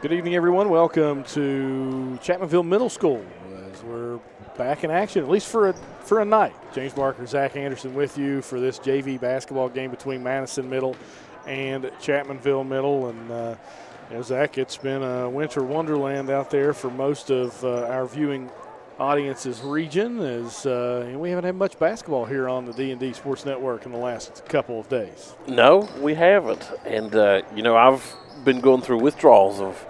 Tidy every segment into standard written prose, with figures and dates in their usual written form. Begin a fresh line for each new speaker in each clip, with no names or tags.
Good evening, everyone. Welcome to Chapmanville Middle School as we're back in action, at least for a night. James Barker, Zach Anderson with you for this JV basketball game between Madison Middle and Chapmanville Middle. And Zach, it's been a winter wonderland out there for most of our viewing audience's region, as and we haven't had much basketball here on the D&D Sports Network in the last couple of days.
No, we haven't. And, I've been going through withdrawals of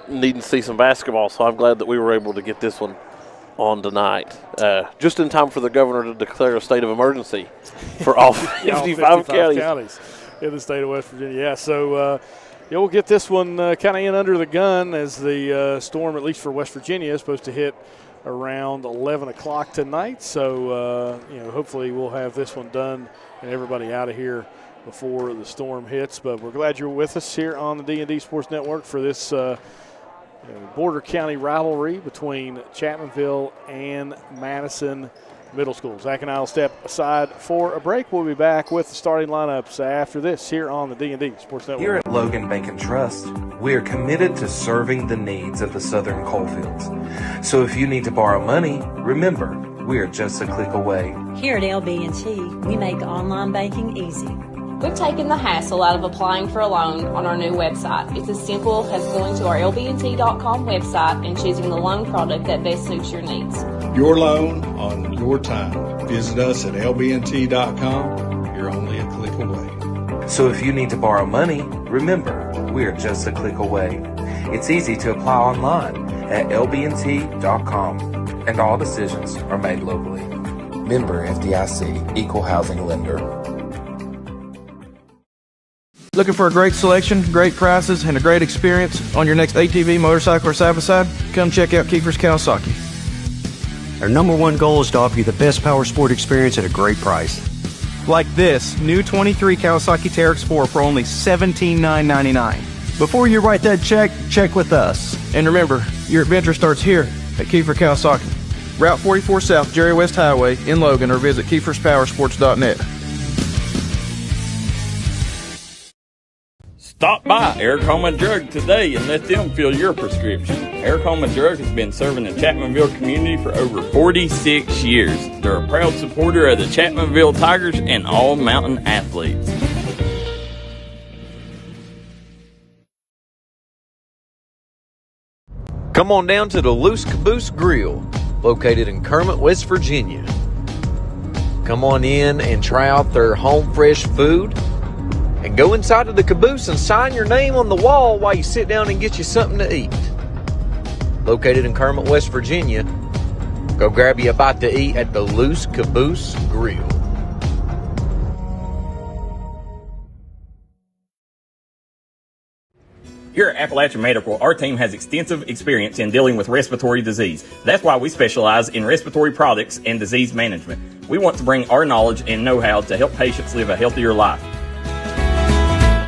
needing to see some basketball, so I'm glad that we were able to get this one on tonight. Just in time for the governor to declare a state of emergency for all 55 counties
in the state of West Virginia. Yeah, so we'll get this one kind of in under the gun, as the storm, at least for West Virginia, is supposed to hit around 11 o'clock tonight. So, hopefully we'll have this one done and everybody out of here before the storm hits. But we're glad you're with us here on the D&D Sports Network for this border county rivalry between Chapmanville and Madison Middle School. Zach and I will step aside for a break. We'll be back with the starting lineups after this here on the D&D Sports Network.
Here at Logan Bank and Trust, we are committed to serving the needs of the southern coalfields. So if you need to borrow money, remember, we are just a click away.
Here at LB&T, we make online banking easy.
We've taken the hassle out of applying for a loan on our new website. It's as simple as going to our lbnt.com website and choosing the loan product that best suits your needs.
Your loan on your time. Visit us at lbnt.com. You're only a click away.
So if you need to borrow money, remember, we are just a click away. It's easy to apply online at lbnt.com, and all decisions are made locally. Member FDIC, Equal Housing Lender.
Looking for a great selection, great prices, and a great experience on your next ATV, motorcycle, or side-by-side? Come check out Kiefer's Kawasaki.
Our number one goal is to offer you the best power sport experience at a great price.
Like this new 23 Kawasaki Teryx 4 for only $17,999.
Before you write that check with us.
And remember, your adventure starts here at Kiefer Kawasaki. Route 44 South, Jerry West Highway in Logan, or visit KiefersPowersports.net.
Stop by Eric Homa Drug today and let them fill your prescription. Eric Homa Drug has been serving the Chapmanville community for over 46 years. They're a proud supporter of the Chapmanville Tigers and all mountain athletes.
Come on down to the Loose Caboose Grill, located in Kermit, West Virginia. Come on in and try out their home fresh food. And go inside of the caboose and sign your name on the wall while you sit down and get you something to eat. Located in Kermit, West Virginia, go grab you a bite to eat at the Loose Caboose Grill.
Here at Appalachian Medical, our team has extensive experience in dealing with respiratory disease. That's why we specialize in respiratory products and disease management. We want to bring our knowledge and know-how to help patients live a healthier life.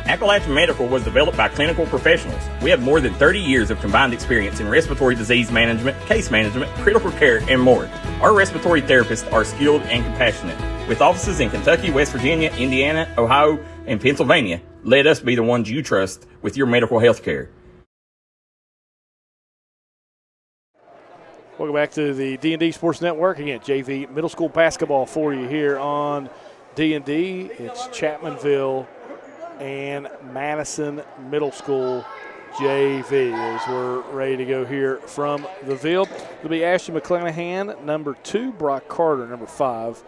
Appalachian Medical was developed by clinical professionals. We have more than 30 years of combined experience in respiratory disease management, case management, critical care, and more. Our respiratory therapists are skilled and compassionate. With offices in Kentucky, West Virginia, Indiana, Ohio, and Pennsylvania, let us be the ones you trust with your medical health care.
Welcome back to the D&D Sports Network. Again, JV middle school basketball for you here on D&D. It's Chapmanville and Madison Middle School JV as we're ready to go here from the field. It'll be Ashton McClanahan, number 2, Brock Carter, number 5,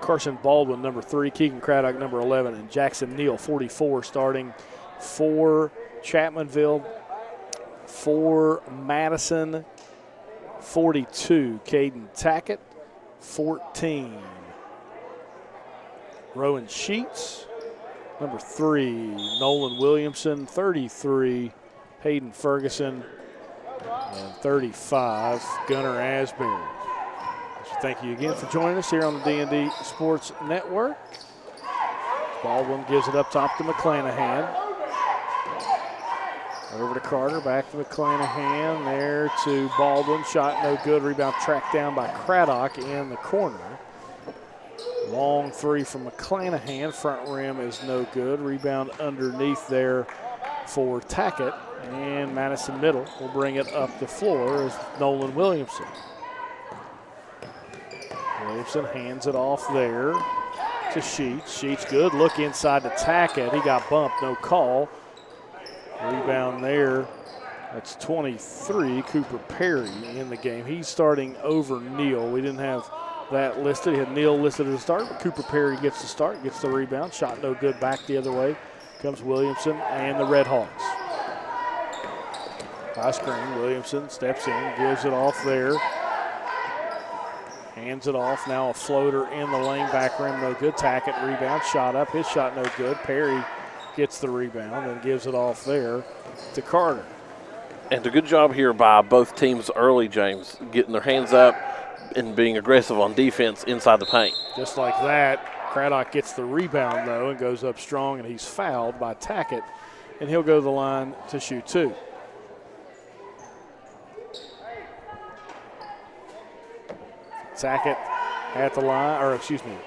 Carson Baldwin, number 3, Keegan Craddock, number 11, and Jackson Neal, 44, starting for Chapmanville. For Madison, 42, Caden Tackett, 14, Rowan Sheets, number 3, Nolan Williamson, 33, Hayden Ferguson, and 35, Gunnar Asbury. So thank you again for joining us here on the D&D Sports Network. Baldwin gives it up top to McClanahan. Over to Carter, back to McClanahan, there to Baldwin. Shot no good, rebound tracked down by Craddock in the corner. Long three from McClanahan, front rim is no good. Rebound underneath there for Tackett, and Madison Middle will bring it up the floor as Nolan Williamson. Williamson hands it off there to Sheets. Sheets good. Look inside to Tackett. He got bumped. No call. Rebound there. That's 23. Cooper Perry in the game. He's starting over Neal. We didn't have that listed. He had Neal listed as a start, but Cooper Perry gets the start, gets the rebound. Shot no good. Back the other way comes Williamson and the Red Hawks. High screen. Williamson steps in, gives it off there. Hands it off. Now a floater in the lane. Back rim, no good. Tackett rebound. Shot up. His shot no good. Perry gets the rebound and gives it off there to Carter.
And a good job here by both teams early, James, getting their hands up and being aggressive on defense inside the paint.
Just like that, Craddock gets the rebound, though, and goes up strong, and he's fouled by Tackett, and he'll go to the line to shoot two. Tackett at the line, or excuse me,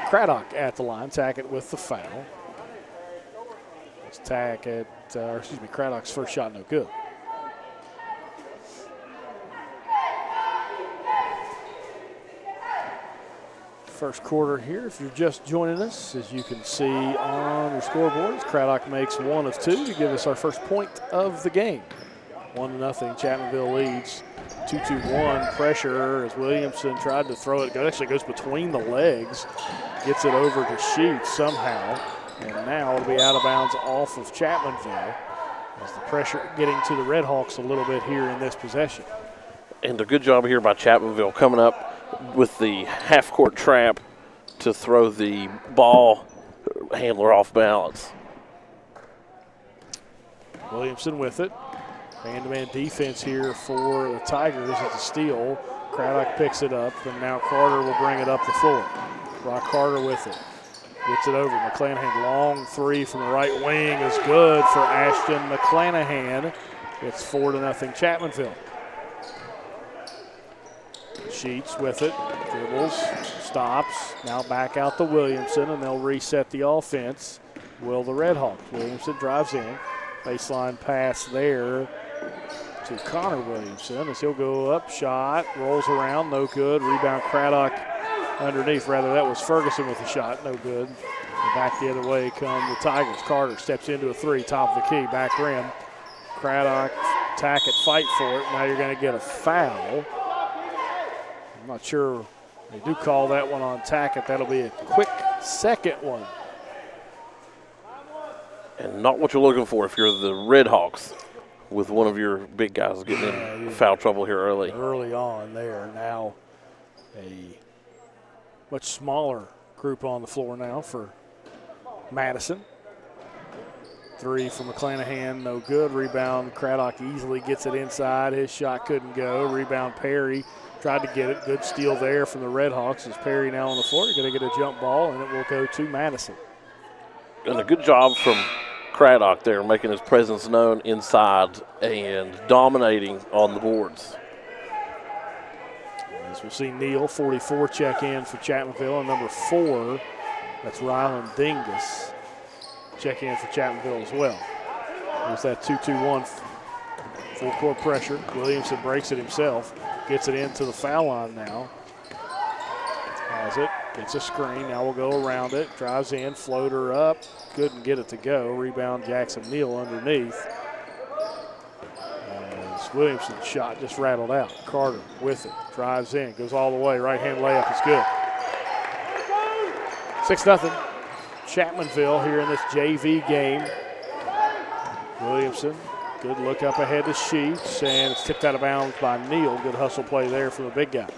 Craddock at the line. Tackett with the foul. It's Tackett, Craddock's first shot no good. First quarter here, if you're just joining us, as you can see on your scoreboards, Craddock makes 1 of 2 to give us our first point of the game. 1-0, Chapmanville leads. 2-2-1 pressure as Williamson tried to throw it. It actually goes between the legs, gets it over to Sheets somehow, and now it'll be out of bounds off of Chapmanville as the pressure getting to the Red Hawks a little bit here in this possession.
And a good job here by Chapmanville coming up with the half-court trap to throw the ball handler off balance.
Williamson with it. Man-to-man defense here for the Tigers. It's a steal. Craddock picks it up, and now Carter will bring it up the floor. Brock Carter with it. Gets it over. McClanahan, long three from the right wing is good for Ashton McClanahan. It's 4-0 Chapmanville. Sheets with it, dribbles, stops, now back out to Williamson, and they'll reset the offense. Will the Red Hawks. Williamson drives in. Baseline pass there to Connor Williamson as he'll go up, shot, rolls around, no good. Rebound Craddock underneath. Rather, that was Ferguson with the shot, no good. And back the other way come the Tigers. Carter steps into a three, top of the key, back rim. Craddock, Tackett, fight for it. Now you're going to get a foul. I'm not sure they do call that one on Tackett. That'll be a quick second one.
And not what you're looking for if you're the Red Hawks with one of your big guys getting in foul trouble here early.
Early on there. Now a much smaller group on the floor now for Madison. Three from McClanahan, no good. Rebound, Craddock easily gets it inside. His shot couldn't go. Rebound, Perry tried to get it. Good steal there from the Red Hawks as Perry now on the floor. You're going to get a jump ball, and it will go to Madison.
And a good job from Craddock there, making his presence known inside and dominating on the boards.
As we'll see Neal, 44, check in for Chapmanville, and number 4, that's Rylan Dingus, check in for Chapmanville as well. There's that 2-2-1 full court pressure. Williamson breaks it himself, gets it into the foul line now. Has it, gets a screen, now we'll go around it, drives in, floater up, couldn't get it to go. Rebound Jackson Neal underneath. As Williamson's shot just rattled out. Carter with it, drives in, goes all the way, right hand layup is good. 6-0 Chapmanville here in this JV game. Williamson, good look up ahead to Sheets, and it's tipped out of bounds by Neal. Good hustle play there from the big guy.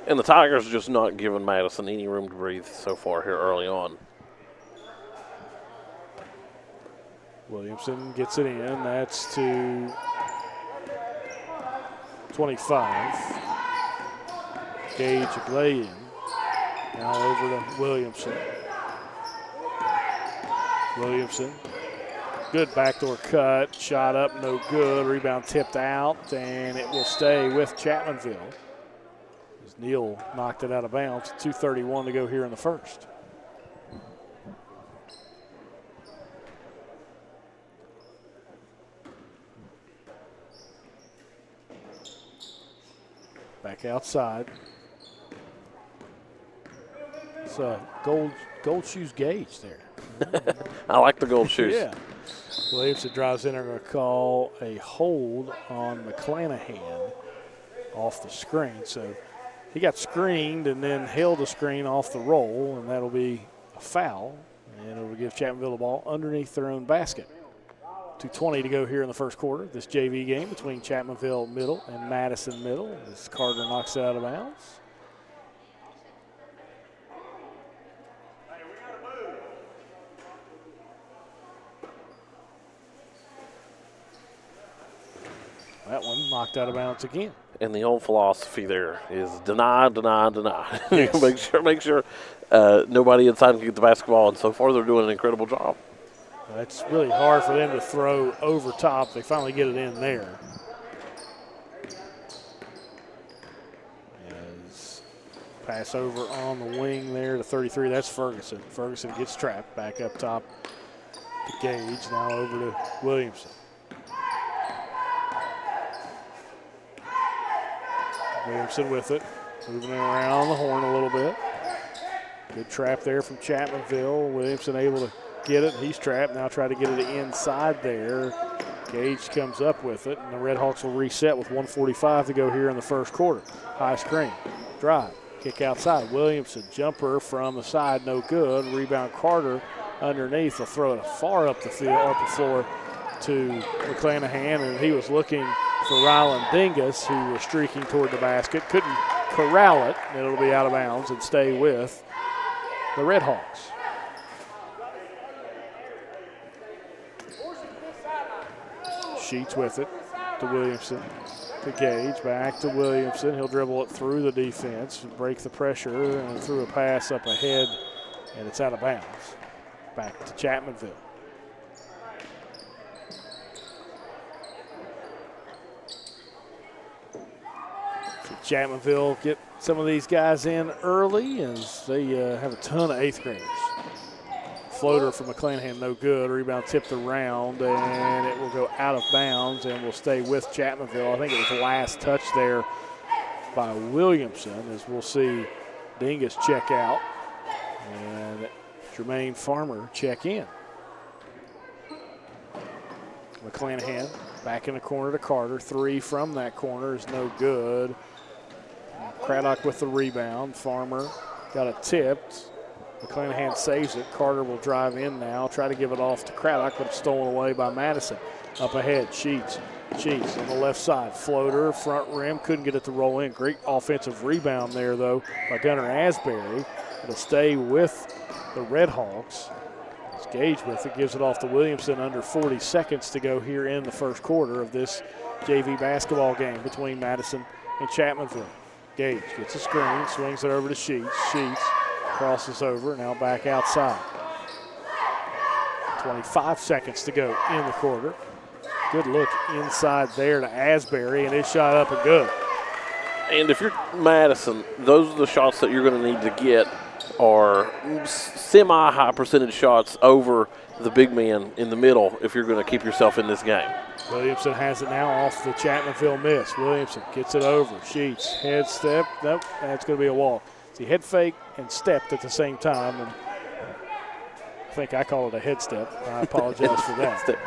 And the Tigers just not giving Madison any room to breathe so far here early on.
Williamson gets it in. That's to 25. Gage Glayen. Now over to Williamson. Williamson. Good backdoor cut. Shot up, no good. Rebound tipped out, and it will stay with Chapmanville. As Neal knocked it out of bounds. 2:31 to go here in the first. Back outside. It's a gold shoes Gage there.
I like the gold shoes.
Yeah. Williamson drives in. They're going to call a hold on McClanahan off the screen. So he got screened and then held the screen off the roll, and that'll be a foul. And it'll give Chapmanville the ball underneath their own basket. 2:20 to go here in the first quarter. This JV game between Chapmanville Middle and Madison Middle. As Carter knocks it out of bounds. That one knocked out of bounds again.
And the old philosophy there is deny, deny, deny.
Yes.
make sure nobody inside can get the basketball. And so far, they're doing an incredible job.
It's really hard for them to throw over top. They finally get it in there. As pass over on the wing there to 33. That's Ferguson. Ferguson gets trapped back up top to Gage. Now over to Williamson. Williamson with it, moving it around the horn a little bit. Good trap there from Chapmanville. Williamson able to get it. He's trapped. Now try to get it inside there. Gage comes up with it, and the Red Hawks will reset with 1:45 to go here in the first quarter. High screen, drive, kick outside. Williamson, jumper from the side, no good. Rebound Carter underneath. They'll throw it far up the field, up the floor to McClanahan, and he was looking for Rylan Dingus, who was streaking toward the basket. Couldn't corral it, and it'll be out of bounds and stay with the Red Hawks. Sheets with it to Williamson, to Gage, back to Williamson. He'll dribble it through the defense, break the pressure, and threw a pass up ahead, and it's out of bounds. Back to Chapmanville. Chapmanville get some of these guys in early as they have a ton of eighth graders. Floater from McClanahan, no good. Rebound tipped around, and it will go out of bounds and will stay with Chapmanville. I think it was the last touch there by Williamson, as we'll see Dingus check out and Jermaine Farmer check in. McClanahan back in the corner to Carter. Three from that corner is no good. Craddock with the rebound. Farmer got it tipped. McClanahan saves it. Carter will drive in now, try to give it off to Craddock, but it's stolen away by Madison. Up ahead, Sheets on the left side. Floater, front rim, couldn't get it to roll in. Great offensive rebound there, though, by Gunnar Asbury. It'll stay with the Red Hawks. It's Gage with it, gives it off to Williamson. Under 40 seconds to go here in the first quarter of this JV basketball game between Madison and Chapmanville. Gage gets a screen, swings it over to Sheets. Sheets crosses over, now back outside. 25 seconds to go in the quarter. Good look inside there to Asbury, and his shot up and good.
And if you're Madison, those are the shots that you're going to need to get are semi-high percentage shots over the big man in the middle if you're going to keep yourself in this game.
Williamson has it now off the Chapmanville miss. Williamson gets it over. Sheets, head step. Nope, that's going to be a walk. He head fake and stepped at the same time. And I think I call it a head step. I apologize for that.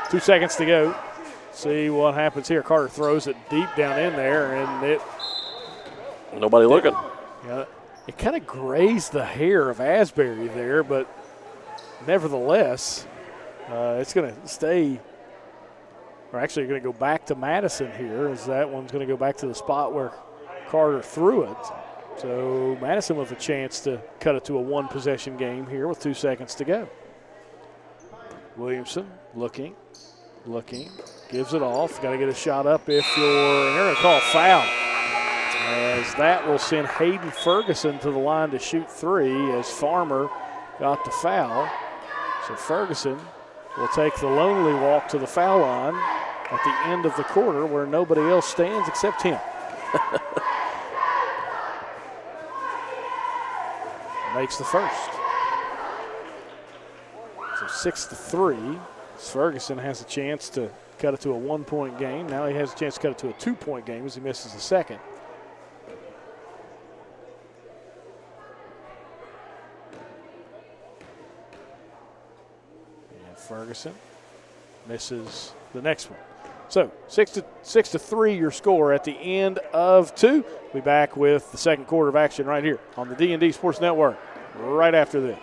2 seconds to go. See what happens here. Carter throws it deep down in there, and
nobody looking.
Yeah, it kind of grazed the hair of Asbury there, but nevertheless, it's going to stay. We're actually going to go back to Madison here, as that one's going to go back to the spot where Carter threw it. So Madison with a chance to cut it to a one-possession game here with 2 seconds to go. Williamson looking, gives it off. Got to get a shot up if you're, and they're going to call foul, as that will send Hayden Ferguson to the line to shoot three, as Farmer got the foul. So Ferguson will take the lonely walk to the foul line at the end of the quarter, where nobody else stands except him. Makes the first. So 6-3. Ferguson has a chance to cut it to a 1-point game. Now he has a chance to cut it to a 2-point game as he misses the second. And Ferguson misses the next one. So 6-3 your score at the end of 2. We'll be back with the second quarter of action right here on the D&D Sports Network right after this.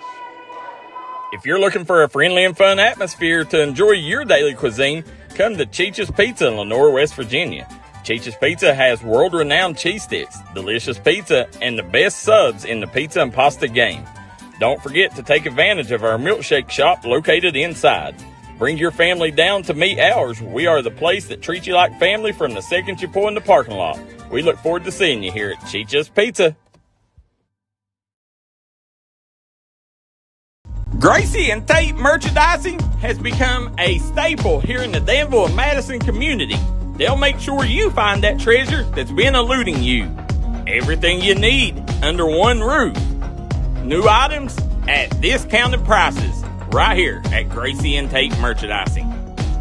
If you're looking for a friendly and fun atmosphere to enjoy your daily cuisine, come to Cheech's Pizza in Lenore, West Virginia. Cheech's Pizza has world-renowned cheese sticks, delicious pizza, and the best subs in the pizza and pasta game. Don't forget to take advantage of our milkshake shop located inside. Bring your family down to meet ours. We are the place that treats you like family from the second you pull in the parking lot. We look forward to seeing you here at Cheech's Pizza. Gracie and Tate merchandising has become a staple here in the Danville and Madison community. They'll make sure you find that treasure that's been eluding you. Everything you need under one roof. New items at discounted prices right here at Gracie and Tate Merchandising.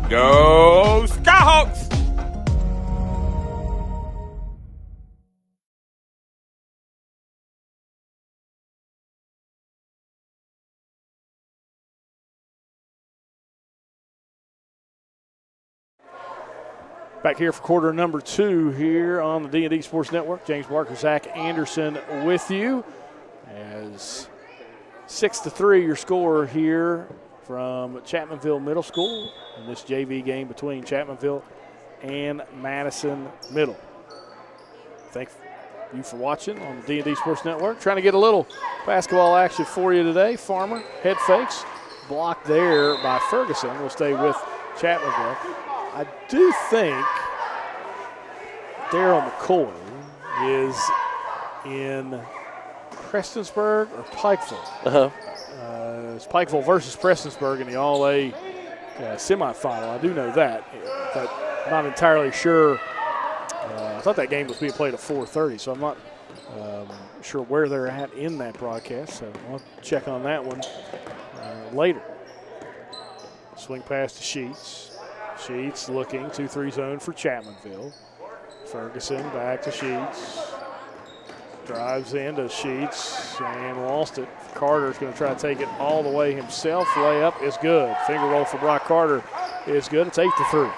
Go Skyhawks!
Back here for quarter number 2 here on the D&D Sports Network. James Barker, Zach Anderson with you. As 6-3 your score here from Chapmanville Middle School in this JV game between Chapmanville and Madison Middle. Thank you for watching on the D&D Sports Network. Trying to get a little basketball action for you today. Farmer, head fakes, blocked there by Ferguson. Will stay with Chapmanville. I do think Daryl McCoy is in Prestonsburg or Pikeville. It's Pikeville versus Prestonsburg in the All-A semifinal. I do know that, but not entirely sure. I thought that game was being played at 4:30, so I'm not sure where they're at in that broadcast. So I'll check on that one later. Swing pass to Sheets. Sheets looking, 2-3 zone for Chapmanville. Ferguson back to Sheets. Drives into Sheets and lost it. Carter's going to try to take it all the way himself. Layup is good. Finger roll for Brock Carter is good. It's 8-3.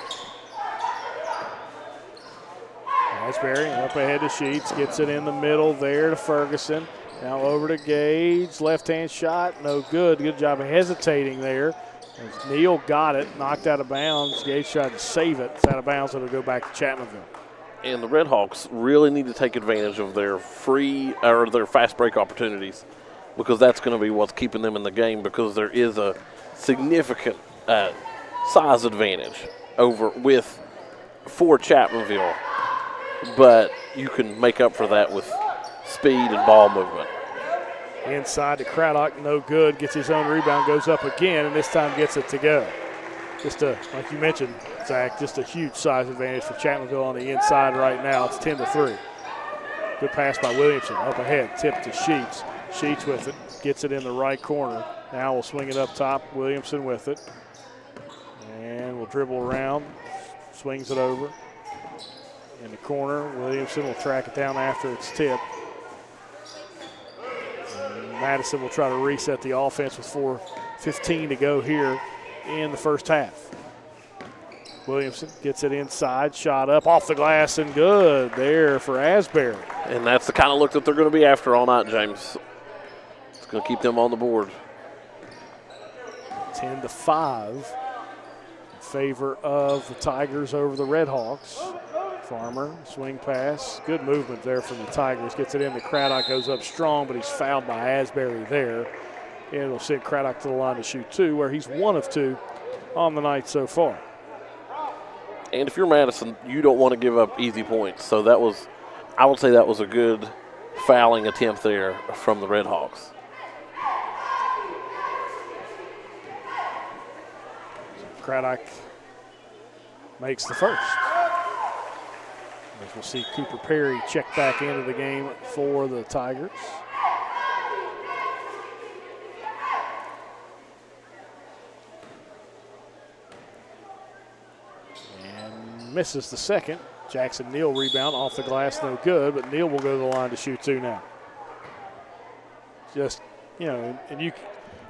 Asbury up ahead to Sheets. Gets it in the middle there to Ferguson. Now over to Gage. Left-hand shot. No good. Good job of hesitating there. As Neal got it, knocked out of bounds. Gage tried to save it. It's out of bounds, so it'll go back to Chapmanville.
And the Red Hawks really need to take advantage of their their fast break opportunities, because that's going to be what's keeping them in the game, because there is a significant size advantage for Chapmanville, but you can make up for that with speed and ball movement.
Inside to Craddock, no good. Gets his own rebound, goes up again, and this time gets it to go. Just like you mentioned, Zach, just a huge size advantage for Chapmanville on the inside right now. It's 10-3. Good pass by Williamson. Up ahead, tip to Sheets. Sheets with it, gets it in the right corner. Now we'll swing it up top. Williamson with it. And we'll dribble around. Swings it over. In the corner, Williamson will track it down after it's tipped. Madison will try to reset the offense with 4:15 to go here in the first half. Williamson gets it inside, shot up off the glass and good there for Asbury.
And that's the kind of look that they're going to be after all night, James. It's going to keep them on the board.
10-5 in favor of the Tigers over the Red Hawks. Farmer, swing pass. Good movement there from the Tigers. Gets it in to Craddock, goes up strong, but he's fouled by Asbury there. And it'll send Craddock to the line to shoot 2, where he's 1 of 2 on the night so far.
And if you're Madison, you don't want to give up easy points. So I would say that was a good fouling attempt there from the Red Hawks.
Craddock makes the first. As we'll see Cooper Perry check back into the game for the Tigers. misses the second. Jackson Neal rebound off the glass, no good, but Neal will go to the line to shoot 2 now. Just, and you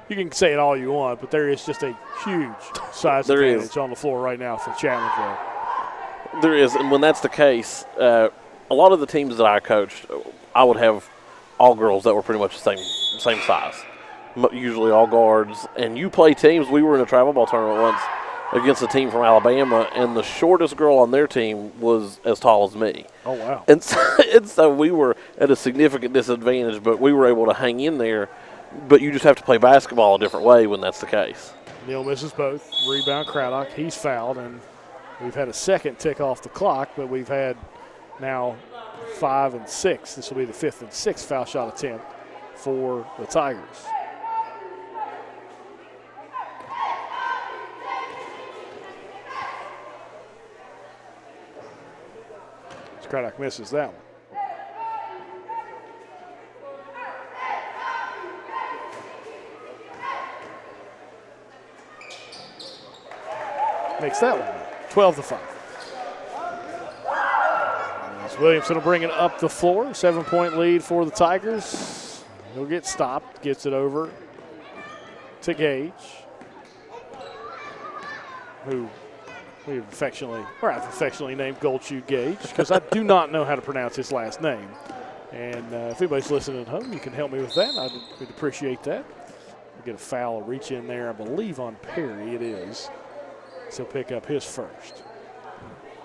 can say it all you want, but there is just a huge size advantage on the floor right now for Chapmanville.
There is, and when that's the case, a lot of the teams that I coached, I would have all girls that were pretty much the same size, usually all guards. And you play teams. We were in a travel ball tournament once against a team from Alabama, and the shortest girl on their team was as tall as me.
Oh, wow.
And so we were at a significant disadvantage, but we were able to hang in there. But you just have to play basketball a different way when that's the case.
Neal misses both. Rebound Craddock. He's fouled, and we've had a second tick off the clock, but we've had now 5 and 6. This will be the 5th and 6th foul shot attempt for the Tigers. Craddock misses that one. Makes that one 12-5. As Williamson will bring it up the floor. 7-point lead for the Tigers. He'll get stopped. Gets it over to Gage, who I've affectionately named Gold Shoe Gage because I do not know how to pronounce his last name. And if anybody's listening at home, you can help me with that. I'd appreciate that. We'll get a foul, a reach in there, I believe on Perry it is. So he'll pick up his first.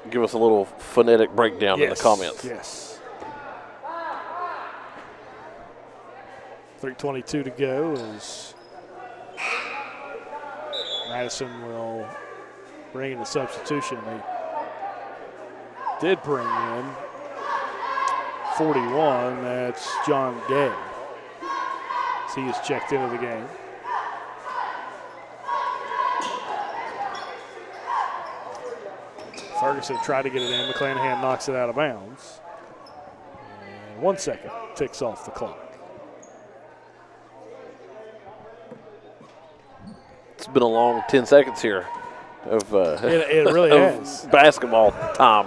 Give us a little phonetic breakdown in the comments.
Yes. 3:22 to go as Madison will bring in a substitution. They did bring in 41. That's John Gay. So he is checked into the game. Ferguson tried to get it in. McClanahan knocks it out of bounds. And 1 second ticks off the clock.
It's been a long 10 seconds here of
it really has.
Basketball time.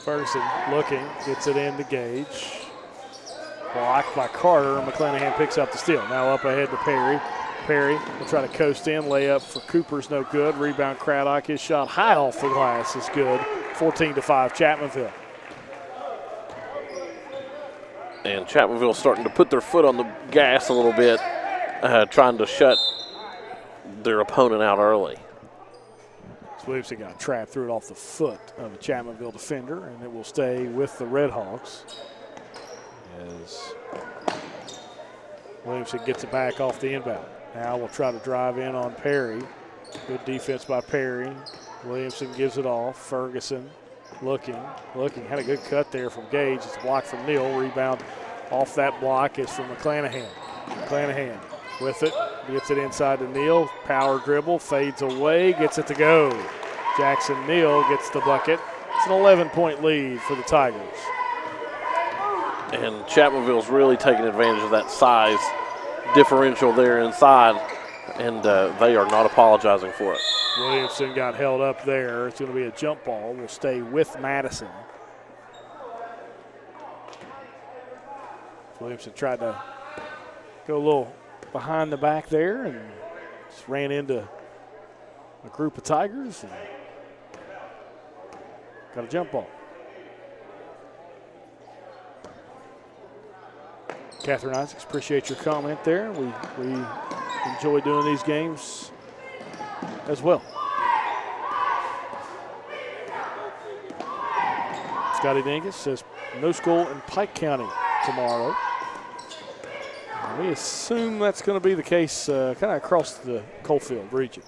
Ferguson looking, gets it in to Gage. Blocked by Carter. McClanahan picks up the steal. Now up ahead to Perry. Perry will try to coast in. Layup for Cooper's no good. Rebound Craddock. His shot high off the glass is good. 14-5 Chapmanville.
And Chapmanville starting to put their foot on the gas a little bit, trying to shut their opponent out early.
Williamson got trapped, threw it off the foot of a Chapmanville defender, and it will stay with the Redhawks as Williamson gets it back off the inbound. Now we'll try to drive in on Perry. Good defense by Perry. Williamson gives it off. Ferguson looking. Had a good cut there from Gage. It's blocked from Neal. Rebound off that block is from McClanahan. McClanahan with it. Gets it inside to Neal. Power dribble. Fades away. Gets it to go. Jackson Neal gets the bucket. It's an 11-point lead for the Tigers.
And Chapmanville's really taking advantage of that size differential there inside, and they are not apologizing for it.
Williamson got held up there. It's going to be a jump ball. We'll stay with Madison. Williamson tried to go a little behind the back there and just ran into a group of Tigers and got a jump ball. Catherine Isaacs, appreciate your comment there. We enjoy doing these games as well. Scotty Dingus says no school in Pike County tomorrow. And we assume that's going to be the case kind of across the Coalfield region.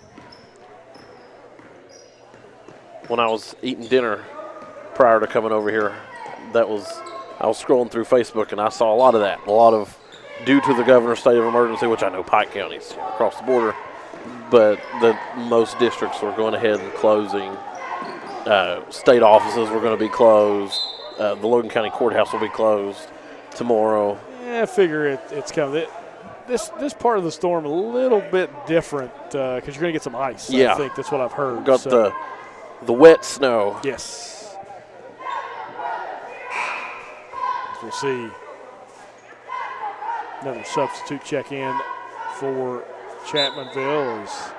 When I was eating dinner prior to coming over here, I was scrolling through Facebook and I saw a lot of that. A lot of, due to the governor's state of emergency, which I know Pike County's across the border, but most districts were going ahead and closing. State offices were going to be closed. The Logan County Courthouse will be closed tomorrow.
Yeah, I figure it's coming. This part of the storm a little bit different because you're going to get some ice.
Yeah.
I think that's what I've heard.
Got the the wet snow.
Yes. As we'll see another substitute check in for Chapmanville.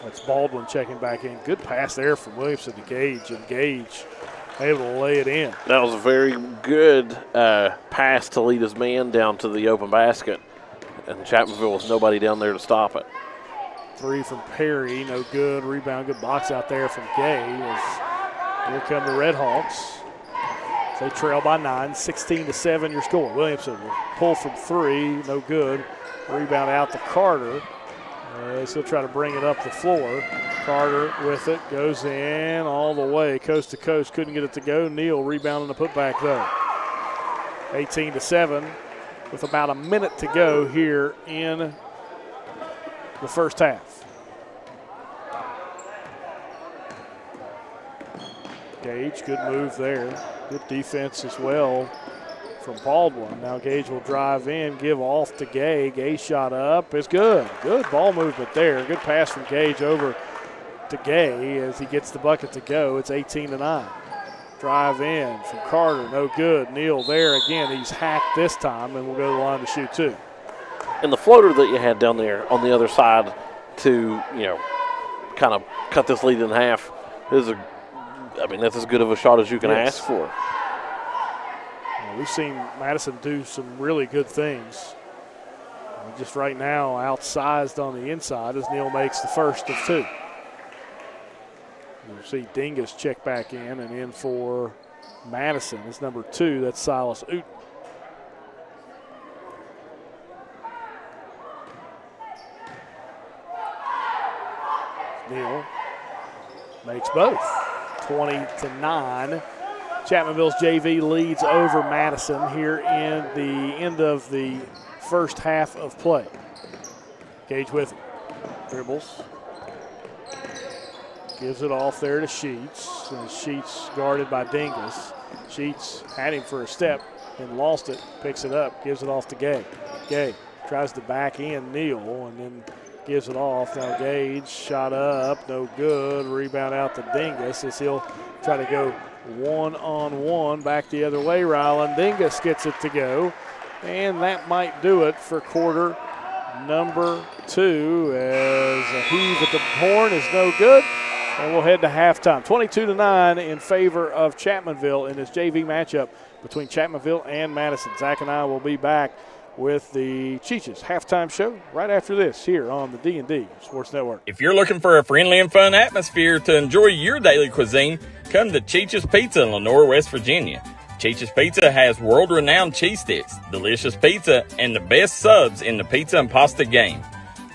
That's Baldwin checking back in. Good pass there from Williamson to Gage, and Gage able to lay it in.
That was a very good pass to lead his man down to the open basket, and Chapmanville was nobody down there to stop it.
3 from Perry, no good. Rebound, good box out there from Gay. Here come the Red Hawks. They trail by 9, 16-7 your score. Williamson will pull from 3, no good. Rebound out to Carter. He'll try to bring it up the floor. Carter with it, goes in all the way, coast to coast, couldn't get it to go. Neal rebounding the putback though. 18-7 with about a minute to go here in the first half. Gage, good move there. Good defense as well from Baldwin. Now Gage will drive in, give off to Gay. Gay shot up. It's good. Good ball movement there. Good pass from Gage over to Gay as he gets the bucket to go. It's 18-9. Drive in from Carter. No good. Neal there again. He's hacked this time and will go to the line to shoot 2.
And the floater that you had down there on the other side to, kind of cut this lead in half is that's as good of a shot as you can ask for.
We've seen Madison do some really good things. Just right now, outsized on the inside as Neal makes the first of 2. You'll see Dingus check back in and in for Madison. It's number 2. That's Silas Uten. Neal makes both. 20-9. Chapmanville's JV leads over Madison here in the end of the first half of play. Gage with it. Dribbles. Gives it off there to Sheets. And Sheets guarded by Dingus. Sheets had him for a step and lost it. Picks it up. Gives it off to Gay. Gay tries to back in Neal and then gives it off. Now Gage shot up. No good. Rebound out to Dingus as he'll try to go one-on-one back the other way. Ryland Dingus gets it to go, and that might do it for quarter number 2 as a heave at the horn is no good, and we'll head to halftime. 22-9 in favor of Chapmanville in this JV matchup between Chapmanville and Madison. Zach and I will be back with the Cheeches halftime show right after this here on the D&D Sports Network.
If you're looking for a friendly and fun atmosphere to enjoy your daily cuisine, come to Cheeches Pizza in Lenore, West Virginia. Cheeches Pizza has world-renowned cheese sticks, delicious pizza, and the best subs in the pizza and pasta game.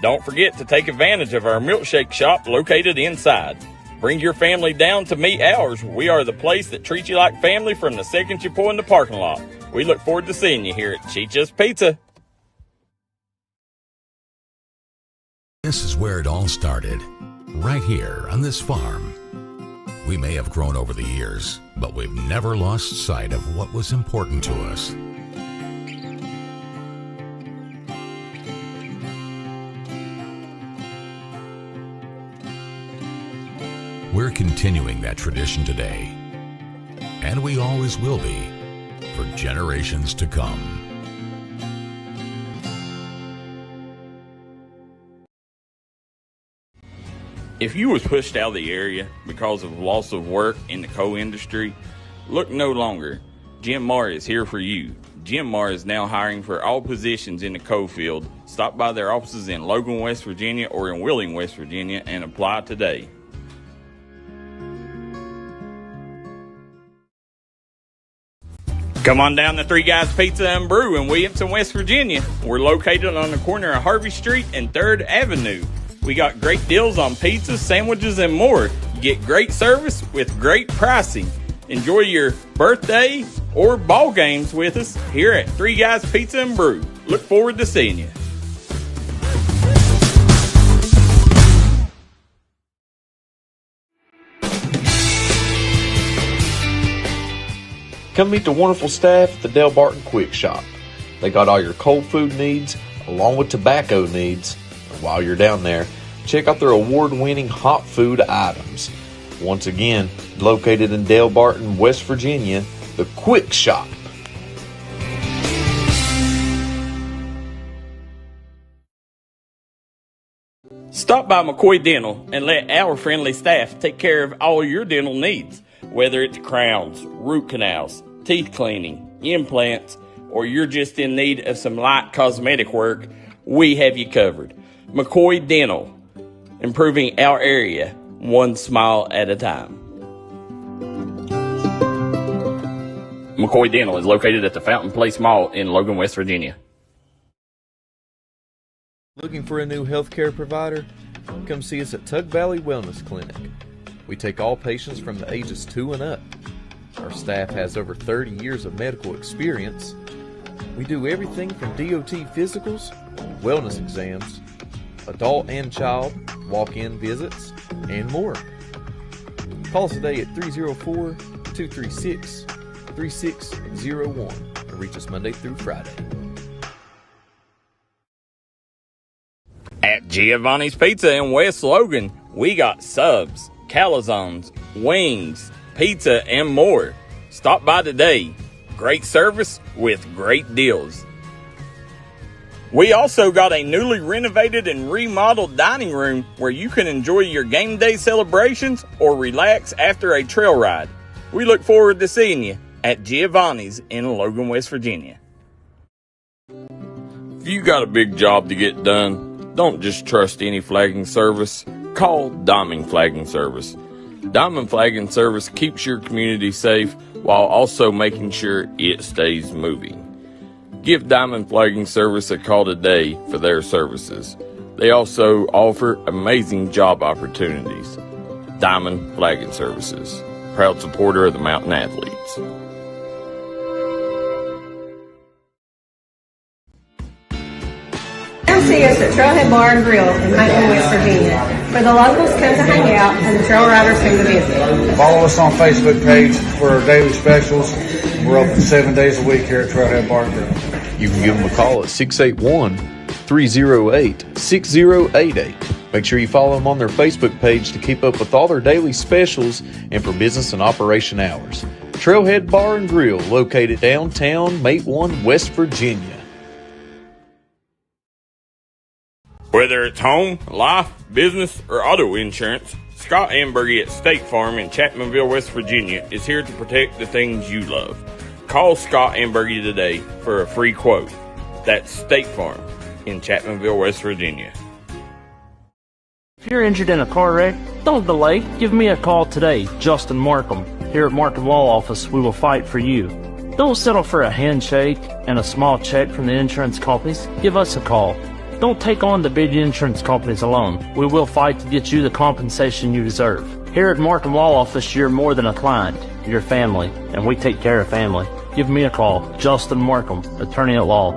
Don't forget to take advantage of our milkshake shop located inside. Bring your family down to meet ours. We are the place that treats you like family from the second you pull in the parking lot. We look forward to seeing you here at Cheeches Pizza.
This is where it all started, right here on this farm. We may have grown over the years, but we've never lost sight of what was important to us. We're continuing that tradition today, and we always will be for generations to come.
If you was pushed out of the area because of loss of work in the coal industry, look no longer. Jim Marr is here for you. Jim Marr is now hiring for all positions in the coal field. Stop by their offices in Logan, West Virginia or in Wheeling, West Virginia and apply today. Come on down to Three Guys Pizza and Brew in Williamson, West Virginia. We're located on the corner of Harvey Street and 3rd Avenue. We got great deals on pizzas, sandwiches, and more. You get great service with great pricing. Enjoy your birthday or ball games with us here at Three Guys Pizza and Brew. Look forward to seeing you.
Come meet the wonderful staff at the Del Barton Quick Shop. They got all your cold food needs along with tobacco needs. And while you're down there, check out their award-winning hot food items. Once again, located in Dale Barton, West Virginia, the Quick Shop.
Stop by McCoy Dental and let our friendly staff take care of all your dental needs. Whether it's crowns, root canals, teeth cleaning, implants, or you're just in need of some light cosmetic work, we have you covered. McCoy Dental, improving our area one smile at a time. McCoy Dental is located at the Fountain Place Mall in Logan, West Virginia.
Looking for a new healthcare provider? Come see us at Tug Valley Wellness Clinic. We take all patients from the ages 2 and up. Our staff has over 30 years of medical experience. We do everything from DOT physicals, wellness exams, adult and child, walk-in visits, and more. Call us today at 304-236-3601 and reach us Monday through Friday.
At Giovanni's Pizza in West Logan, we got subs, calzones, wings, pizza, and more. Stop by today. Great service with great deals. We also got a newly renovated and remodeled dining room where you can enjoy your game day celebrations or relax after a trail ride. We look forward to seeing you at Giovanni's in Logan, West Virginia. If you got a big job to get done, don't just trust any flagging service. Call Diamond Flagging Service. Diamond Flagging Service keeps your community safe while also making sure it stays moving. Give Diamond Flagging Service a call today for their services. They also offer amazing job opportunities. Diamond Flagging Services, proud supporter of the Mountain Athletes.
Come see us at Trailhead Bar and Grill in Madison, West Virginia, where the locals come to hang out and the trail riders come to visit.
Follow us on Facebook page for our daily specials. We're open 7 days a week here at Trailhead Bar and Grill.
You can give them a call at 681-308-6088. Make sure you follow them on their Facebook page to keep up with all their daily specials and for business and operation hours. Trailhead Bar and Grill, located downtown Matewan, West Virginia.
Whether it's home, life, business, or auto insurance, Scott Ambergy at State Farm in Chapmanville, West Virginia is here to protect the things you love. Call Scott Ambergy today for a free quote. That's State Farm in Chapmanville, West Virginia.
If you're injured in a car wreck, don't delay. Give me a call today, Justin Markham. Here at Markham Law Office, we will fight for you. Don't settle for a handshake and a small check from the insurance companies. Give us a call. Don't take on the big insurance companies alone. We will fight to get you the compensation you deserve. Here at Markham Law Office, you're more than a client. You're family, and we take care of family. Give me a call, Justin Markham, attorney at law.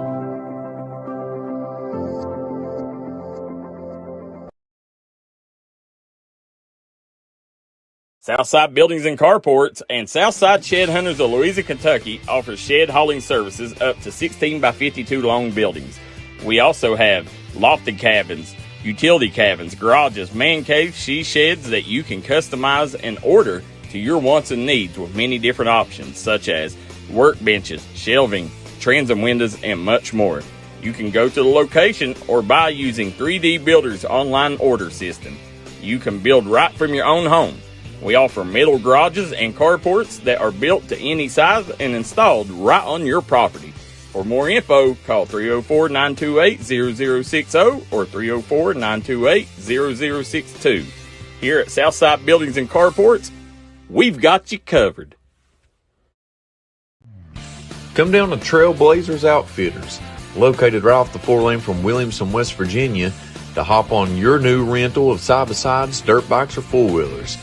Southside Buildings and Carports and Southside Shed Hunters of Louisa, Kentucky offers shed hauling services up to 16 by 52 long buildings. We also have lofted cabins, utility cabins, garages, man caves, she sheds that you can customize and order to your wants and needs with many different options such as workbenches, shelving, transom windows, and much more. You can go to the location or buy using 3D Builder's online order system. You can build right from your own home. We offer metal garages and carports that are built to any size and installed right on your property. For more info, call 304-928-0060 or 304-928-0062. Here at Southside Buildings and Carports, we've got you covered.
Come down to Trailblazers Outfitters, located right off the 4-lane from Williamson, West Virginia, to hop on your new rental of side-by-sides, dirt bikes, or four-wheelers.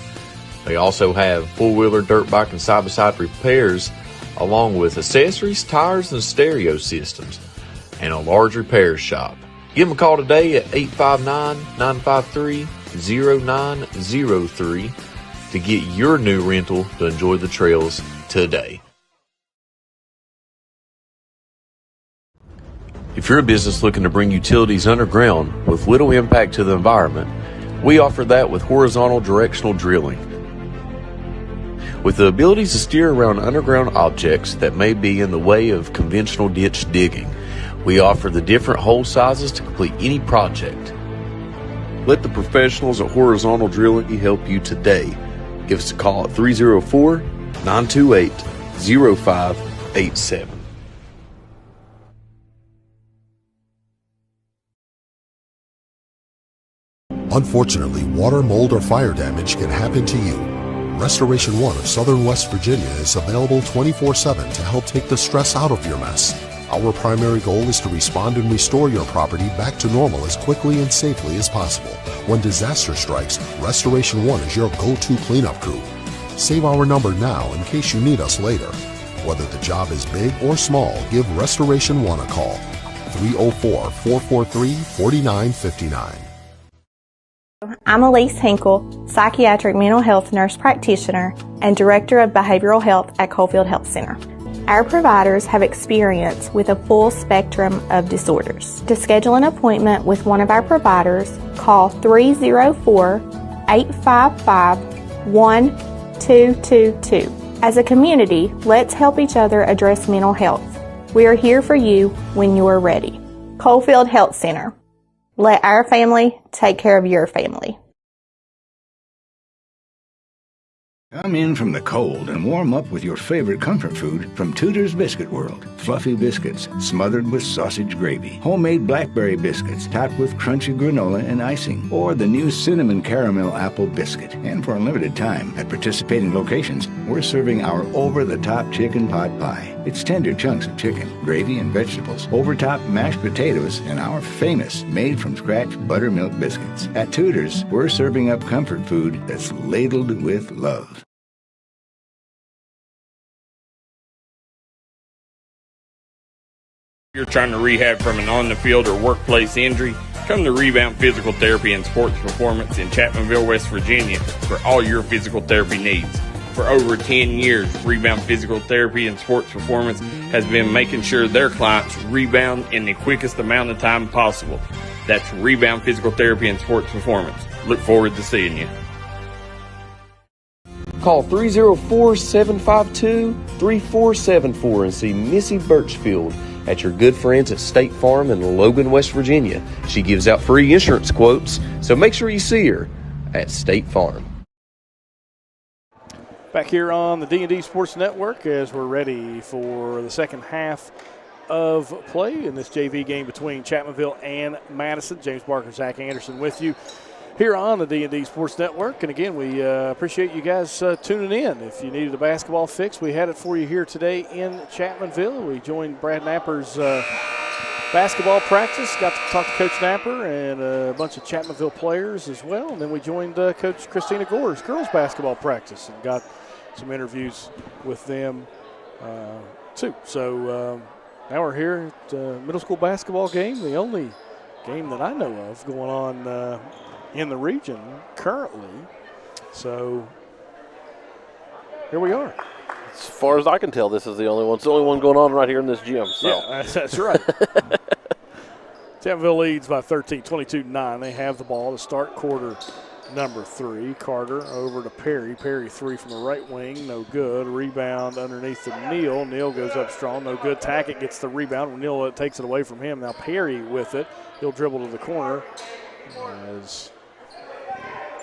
They also have four-wheeler, dirt bike, and side-by-side repairs, along with accessories, tires, and stereo systems, and a large repair shop. Give them a call today at 859-953-0903 to get your new rental to enjoy the trails today. If you're a business looking to bring utilities underground with little impact to the environment,
We offer that with horizontal directional drilling. With the abilities to steer around underground objects that may be in the way of conventional ditch digging, we offer the different hole sizes to complete any project. Let the professionals at Horizontal Drilling help you today. Give us a call at 304-928-0587.
Unfortunately, water, mold, or fire damage can happen to you. Restoration 1 of Southern West Virginia is available 24/7 to help take the stress out of your mess. Our primary goal is to respond and restore your property back to normal as quickly and safely as possible. When disaster strikes, Restoration 1 is your go-to cleanup crew. Save our number now in case you need us later. Whether the job is big or small, give Restoration 1 a call. 304-443-4959.
I'm Elise Hinkle, psychiatric mental health nurse practitioner and director of behavioral health at Coalfield Health Center. Our providers have experience with a full spectrum of disorders. To schedule an appointment with one of our providers, call 304-855-1222. As a community, let's help each other address mental health. We are here for you when you are ready. Coalfield Health Center. Let our family take care of your family.
Come in from the cold and warm up with your favorite comfort food from Tudor's Biscuit World. Fluffy biscuits smothered with sausage gravy. Homemade blackberry biscuits topped with crunchy granola and icing. Or the new cinnamon caramel apple biscuit. And for a limited time, at participating locations, we're serving our over-the-top chicken pot pie. It's tender chunks of chicken, gravy, and vegetables, over-top mashed potatoes, and our famous made-from-scratch buttermilk biscuits. At Tudor's, we're serving up comfort food that's ladled with love.
If you're trying to rehab from an on-the-field or workplace injury, come to Rebound Physical Therapy and Sports Performance in Chapmanville, West Virginia for all your physical therapy needs. For over 10 years, Rebound Physical Therapy and Sports Performance has been making sure their clients rebound in the quickest amount of time possible. That's Rebound Physical Therapy and Sports Performance. Look forward to seeing you.
Call 304-752-3474 and see Missy Birchfield at your good friends at State Farm in Logan, West Virginia. She gives out free insurance quotes, so make sure you see her at State Farm.
Back here on the D&D Sports Network as we're ready for the second half of play in this JV game between Chapmanville and Madison. James Barker, Zach Anderson with you here on the D&D Sports Network. And again, we appreciate you guys tuning in. If you needed a basketball fix, we had it for you here today in Chapmanville. We joined Brad Napper's basketball practice, got to talk to Coach Napper and a bunch of Chapmanville players as well. And then we joined Coach Christina Gore's girls basketball practice and got some interviews with them too. So now we're here at middle school basketball game, the only game that I know of going on in the region currently. So here we are.
As far as I can tell, this is the only one. It's the only one going on right here in this gym. So.
Yeah, that's right. Chapmanville leads by 13, 22-9. They have the ball to start quarter number 3. Carter over to Perry. Perry 3 from the right wing, no good. Rebound underneath to Neal. Neal goes up strong, no good. Tackett gets the rebound. Neal takes it away from him. Now Perry with it. He'll dribble to the corner as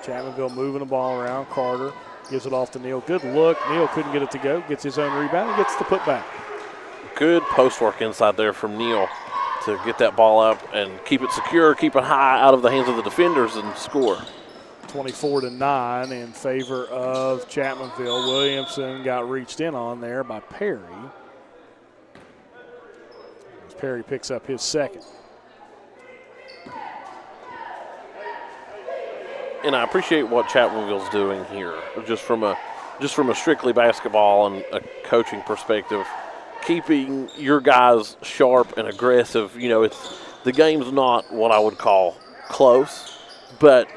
Chapmanville moving the ball around. Carter gives it off to Neal. Good look. Neal couldn't get it to go. Gets his own rebound and gets the putback.
Good post work inside there from Neal to get that ball up and keep it secure, keep it high out of the hands of the defenders and score.
24-9 in favor of Chapmanville. Williamson got reached in on there by Perry. As Perry picks up his second.
And I appreciate what Chapmanville's doing here, just from a strictly basketball and a coaching perspective, keeping your guys sharp and aggressive. You know, the game's not what I would call close, but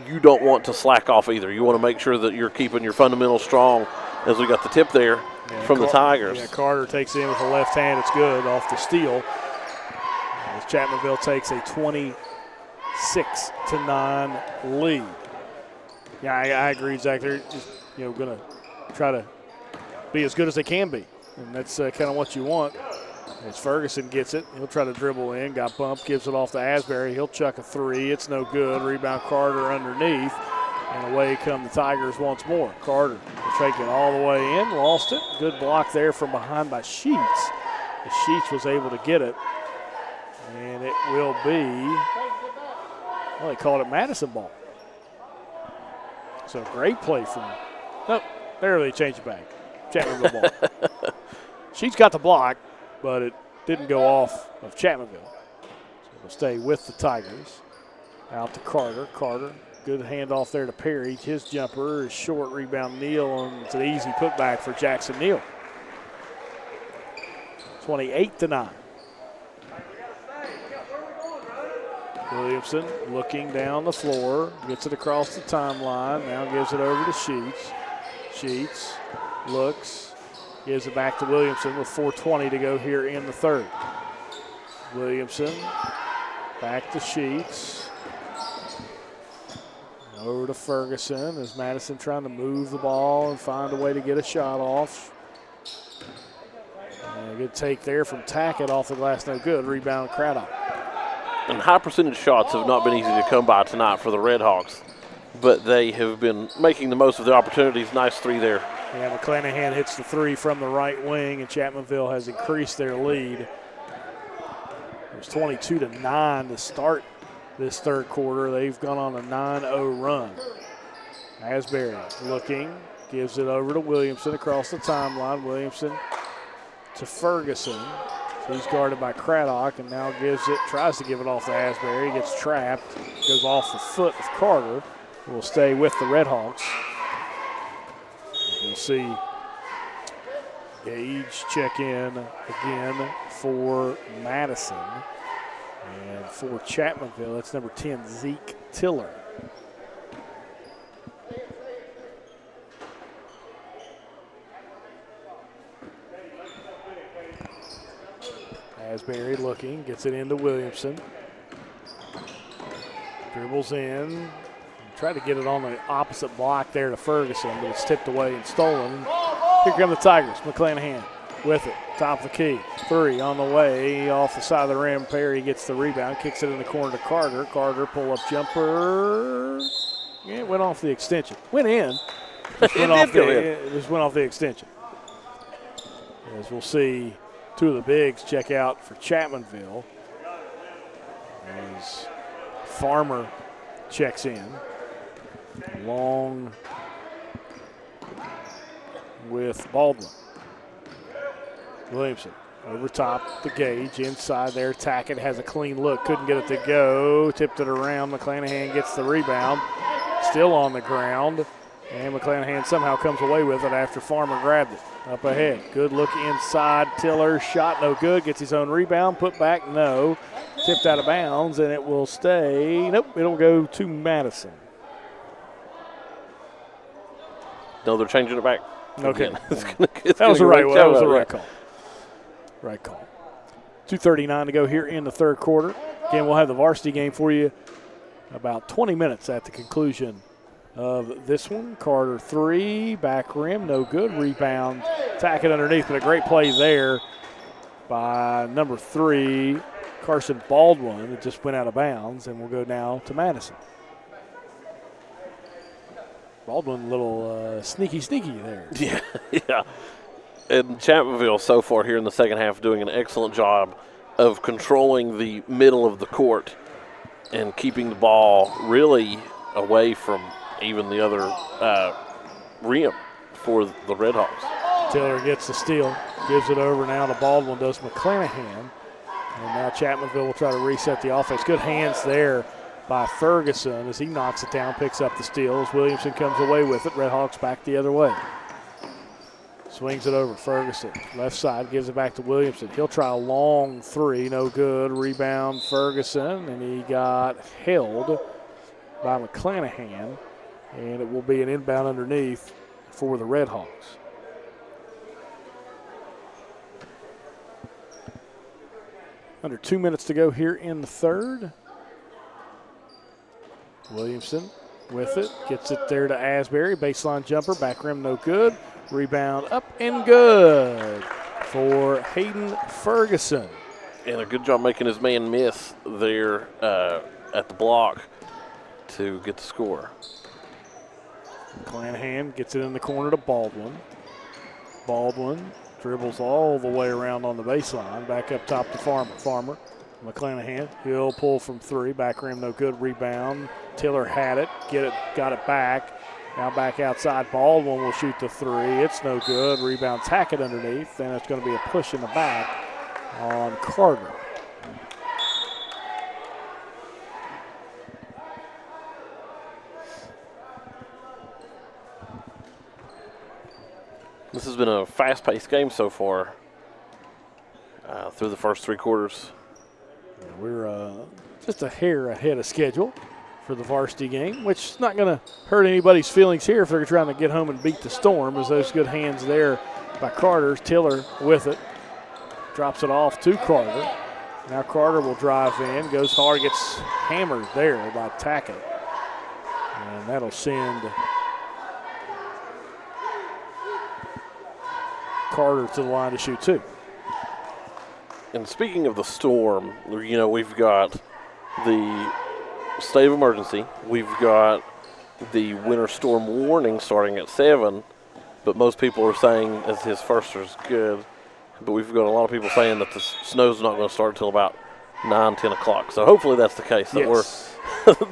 you don't want to slack off either. You want to make sure that you're keeping your fundamentals strong, as we got the tip there from the Tigers.
Yeah, Carter takes it in with the left hand. It's good off the steal. As Chapmanville takes a 20 6-9 lead. Yeah, I agree, Zach. They're just, going to try to be as good as they can be, and that's kind of what you want. As Ferguson gets it, he'll try to dribble in. Got bumped, gives it off to Asbury. He'll chuck a three. It's no good. Rebound Carter underneath, and away come the Tigers once more. Carter will take it all the way in, lost it. Good block there from behind by Sheets. Sheets was able to get it, and it will be, well, they called it Madison ball. So great play from, nope, there they changed it back. Chapmanville ball. Sheets got the block, but it didn't go off of Chapmanville. So it'll stay with the Tigers. Out to Carter. Carter, good handoff there to Perry. His jumper is short, rebound Neal, and it's an easy putback for Jackson Neal. 28-9. Williamson looking down the floor, gets it across the timeline, now gives it over to Sheets. Sheets looks, gives it back to Williamson with 4:20 to go here in the third. Williamson back to Sheets. Over to Ferguson as Madison trying to move the ball and find a way to get a shot off. And a good take there from Tackett off the glass, no good. Rebound Craddock.
And high percentage shots have not been easy to come by tonight for the Redhawks, but they have been making the most of their opportunities. Nice three there.
Yeah, McClanahan hits the three from the right wing, and Chapmanville has increased their lead. It was 22-9 to start this third quarter. They've gone on a 9-0 run. Asbury looking, gives it over to Williamson across the timeline. Williamson to Ferguson. He's guarded by Craddock and now tries to give it off to Asbury. Gets trapped, goes off the foot of Carter. Will stay with the Redhawks. We'll see Gage check in again for Madison. And for Chapmanville, that's number 10, Zeke Tiller. Asbury looking, gets it into Williamson. Dribbles in. Tried to get it on the opposite block there to Ferguson, but it's tipped away and stolen. Here come the Tigers. McClanahan with it. Top of the key. Three on the way. Off the side of the rim. Perry gets the rebound. Kicks it in the corner to Carter. Carter pull-up jumper. Yeah, it went off the extension. Went in. Just went off the extension. As we'll see two of the bigs check out for Chapmanville. As Farmer checks in. Long with Baldwin. Williamson over top the Gage. Inside there, Tackett has a clean look. Couldn't get it to go. Tipped it around. McClanahan gets the rebound. Still on the ground. And McClanahan somehow comes away with it after Farmer grabbed it. Up ahead. Good look inside. Tiller shot no good. Gets his own rebound. Put back no. Tipped out of bounds and it will stay. Nope, it'll go to Madison.
No, they're changing it back.
Okay.
That
was the right one. That was the right call. Right call. 2:39 to go here in the third quarter. Again, we'll have the varsity game for you about 20 minutes at the conclusion of this one. Carter three, back rim, no good. Rebound, Tackett underneath, but a great play there by number 3, Carson Baldwin. It just went out of bounds, and we'll go now to Madison. Baldwin, a little sneaky there.
Yeah. And Chapmanville so far here in the second half doing an excellent job of controlling the middle of the court and keeping the ball really away from even the other rim for the Redhawks.
Taylor gets the steal, gives it over now to Baldwin, does McClanahan. And now Chapmanville will try to reset the offense. Good hands there by Ferguson as he knocks it down, picks up the steal as Williamson comes away with it. Redhawks back the other way. Swings it over, Ferguson. Left side, gives it back to Williamson. He'll try a long three, no good. Rebound, Ferguson, and he got held by McClanahan. And it will be an inbound underneath for the Redhawks. Under 2 minutes to go here in the third. Williamson with it, gets it there to Asbury. Baseline jumper, back rim no good. Rebound up and good for Hayden Ferguson.
And a good job making his man miss there at the block to get the score.
Clanahan gets it in the corner to Baldwin. Baldwin dribbles all the way around on the baseline, back up top to Farmer. McClanahan, he'll pull from three, back rim no good, rebound. Tiller had it, got it back. Now back outside, Baldwin will shoot the three. It's no good, rebound Tackett underneath, and it's going to be a push in the back on Carter.
This has been a fast-paced game so far through the first three quarters.
We're just a hair ahead of schedule for the varsity game, which is not going to hurt anybody's feelings here if they're trying to get home and beat the Storm, as those good hands there by Carter. Tiller with it, drops it off to Carter. Now Carter will drive in, goes hard, gets hammered there by Tackett. And that'll send Carter to the line to shoot two.
And speaking of the Storm, you know, we've got the state of emergency. We've got the winter storm warning starting at 7, but most people are saying as his first is good. But we've got a lot of people saying that the snow's not going to start until about 9, 10 o'clock. So hopefully that's the case, that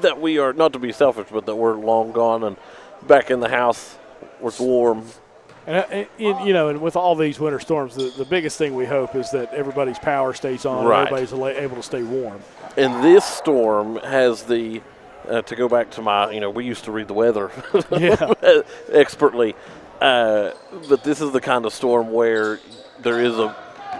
that we are, not to be selfish, but that we're long gone and back in the house where it's warm.
And, you know, and with all these winter storms, the biggest thing we hope is that everybody's power stays on and everybody's able to stay warm.
And this storm has the, to go back to my, you know, we used to read the weather expertly, but this is the kind of storm where there is a